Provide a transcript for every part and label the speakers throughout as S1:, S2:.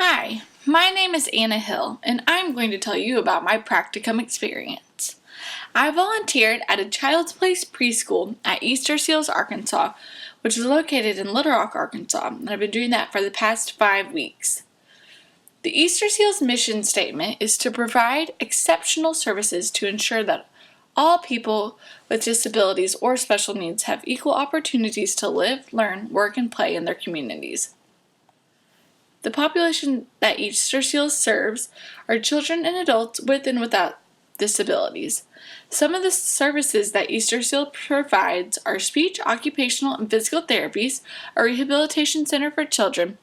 S1: Hi, my name is Anna Hill, and I'm going to tell you about my practicum experience. I volunteered at a Child's Place preschool at Easter Seals, Arkansas, which is located in Little Rock, Arkansas, and I've been doing that for the past 5 weeks. The Easter Seals mission statement is to provide exceptional services to ensure that all people with disabilities or special needs have equal opportunities to live, learn, work, and play in their communities. The population that Easter Seals serves are children and adults with and without disabilities. Some of the services that Easter Seal provides are speech, occupational, and physical therapies, a rehabilitation center for children,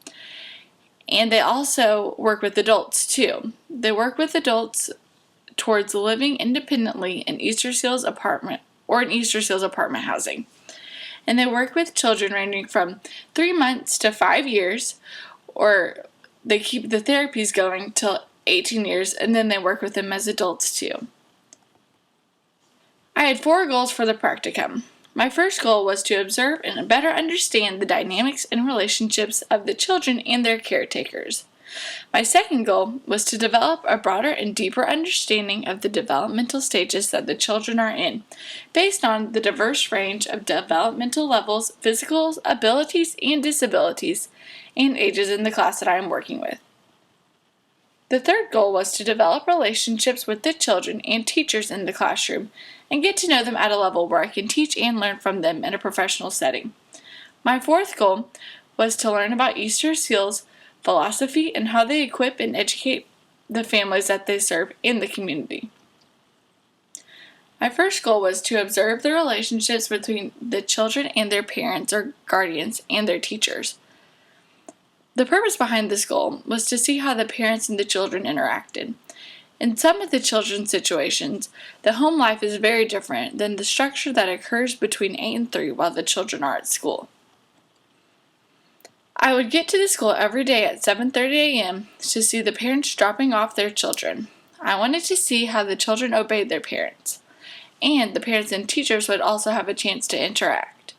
S1: and they also work with adults too. They work with adults towards living independently in Easter Seals apartment or in Easter Seals apartment housing. And they work with children ranging from 3 months to 5 years, or they keep the therapies going till 18 years, and then they work with them as adults too. I had 4 goals for the practicum. My first goal was to observe and better understand the dynamics and relationships of the children and their caretakers. My second goal was to develop a broader and deeper understanding of the developmental stages that the children are in, based on the diverse range of developmental levels, physical abilities and disabilities, and ages in the class that I am working with. The third goal was to develop relationships with the children and teachers in the classroom and get to know them at a level where I can teach and learn from them in a professional setting. My fourth goal was to learn about Easter Seals philosophy and how they equip and educate the families that they serve in the community. My first goal was to observe the relationships between the children and their parents or guardians and their teachers. The purpose behind this goal was to see how the parents and the children interacted. In some of the children's situations, the home life is very different than the structure that occurs between 8 and 3 while the children are at school. I would get to the school every day at 7:30 a.m. to see the parents dropping off their children. I wanted to see how the children obeyed their parents, and the parents and teachers would also have a chance to interact.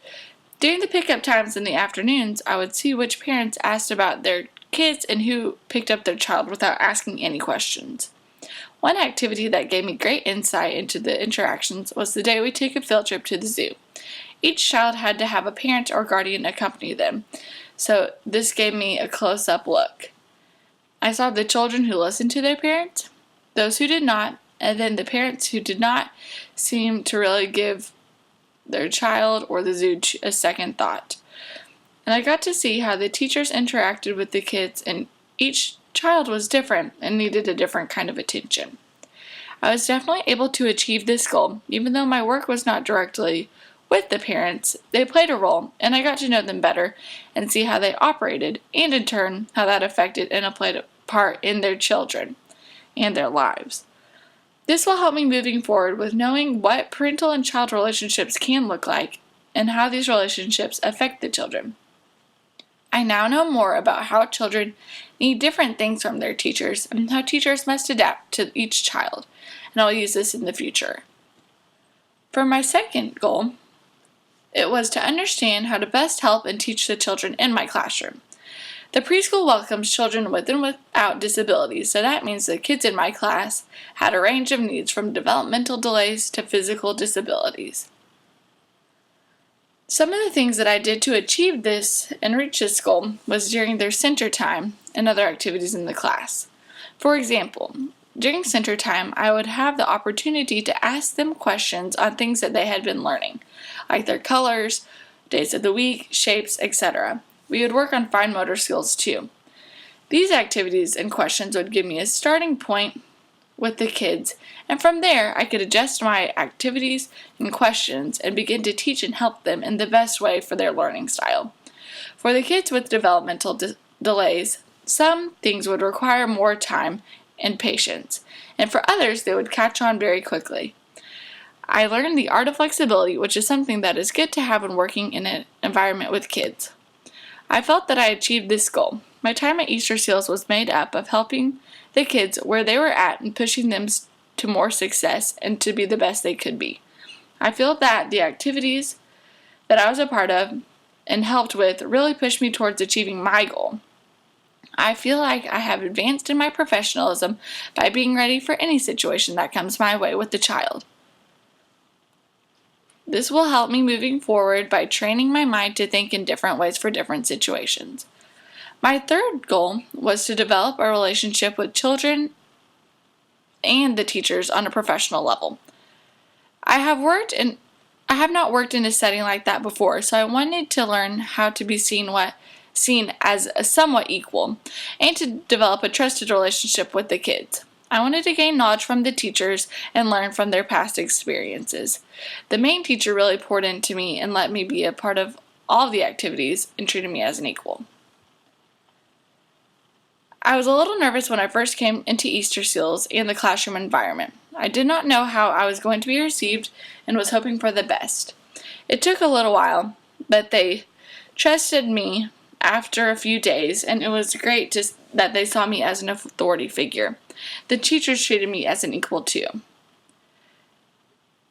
S1: During the pickup times in the afternoons, I would see which parents asked about their kids and who picked up their child without asking any questions. One activity that gave me great insight into the interactions was the day we took a field trip to the zoo. Each child had to have a parent or guardian accompany them, so this gave me a close-up look. I saw the children who listened to their parents, those who did not, and then the parents who did not seem to really give their child or the zoo a second thought. And I got to see how the teachers interacted with the kids, and each child was different and needed a different kind of attention. I was definitely able to achieve this goal, even though my work was not directly with the parents. They played a role, and I got to know them better and see how they operated, and in turn, how that affected and played a part in their children and their lives. This will help me moving forward with knowing what parental and child relationships can look like and how these relationships affect the children. I now know more about how children need different things from their teachers and how teachers must adapt to each child, and I'll use this in the future. For my second goal, it was to understand how to best help and teach the children in my classroom. The preschool welcomes children with and without disabilities, so that means the kids in my class had a range of needs from developmental delays to physical disabilities. Some of the things that I did to achieve this and reach this goal was during their center time and other activities in the class. For example, during center time, I would have the opportunity to ask them questions on things that they had been learning, like their colors, days of the week, shapes, etc. We would work on fine motor skills too. These activities and questions would give me a starting point with the kids, and from there I could adjust my activities and questions and begin to teach and help them in the best way for their learning style. For the kids with developmental delays, some things would require more time and patience, and for others they would catch on very quickly. I learned the art of flexibility, which is something that is good to have when working in an environment with kids. I felt that I achieved this goal. My time at Easter Seals was made up of helping the kids where they were at and pushing them to more success and to be the best they could be. I feel that the activities that I was a part of and helped with really pushed me towards achieving my goal. I feel like I have advanced in my professionalism by being ready for any situation that comes my way with the child. This will help me moving forward by training my mind to think in different ways for different situations. My third goal was to develop a relationship with children and the teachers on a professional level. I have not worked in a setting like that before, so I wanted to learn how to be seen as a somewhat equal and to develop a trusted relationship with the kids. I wanted to gain knowledge from the teachers and learn from their past experiences. The main teacher really poured into me and let me be a part of all of the activities and treated me as an equal. I was a little nervous when I first came into Easter Seals and the classroom environment. I did not know how I was going to be received and was hoping for the best. It took a little while, but they trusted me after a few days, and it was great that they saw me as an authority figure. The teachers treated me as an equal too.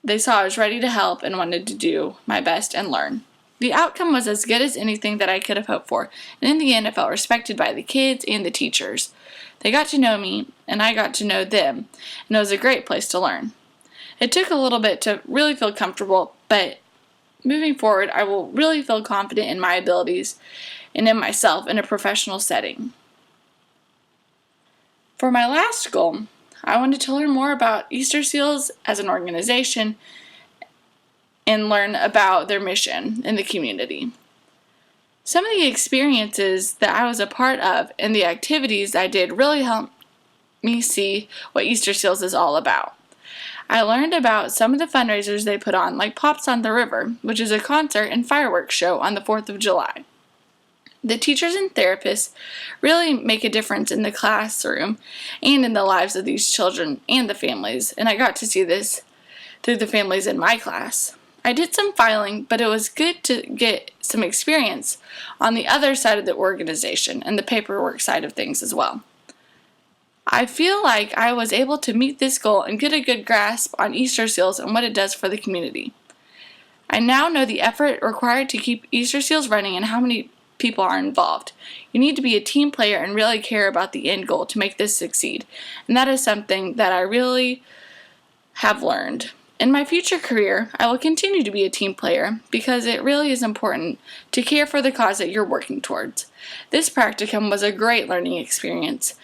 S1: They saw I was ready to help and wanted to do my best and learn. The outcome was as good as anything that I could have hoped for, and in the end I felt respected by the kids and the teachers. They got to know me, and I got to know them, and it was a great place to learn. It took a little bit to really feel comfortable, but moving forward I will really feel confident in my abilities and in myself in a professional setting. For my last goal, I wanted to learn more about Easter Seals as an organization and learn about their mission in the community. Some of the experiences that I was a part of and the activities I did really helped me see what Easter Seals is all about. I learned about some of the fundraisers they put on, like Pops on the River, which is a concert and fireworks show on the 4th of July. The teachers and therapists really make a difference in the classroom and in the lives of these children and the families, and I got to see this through the families in my class. I did some filing, but it was good to get some experience on the other side of the organization and the paperwork side of things as well. I feel like I was able to meet this goal and get a good grasp on Easter Seals and what it does for the community. I now know the effort required to keep Easter Seals running and how many people are involved. You need to be a team player and really care about the end goal to make this succeed, and that is something that I really have learned. In my future career, I will continue to be a team player because it really is important to care for the cause that you're working towards. This practicum was a great learning experience,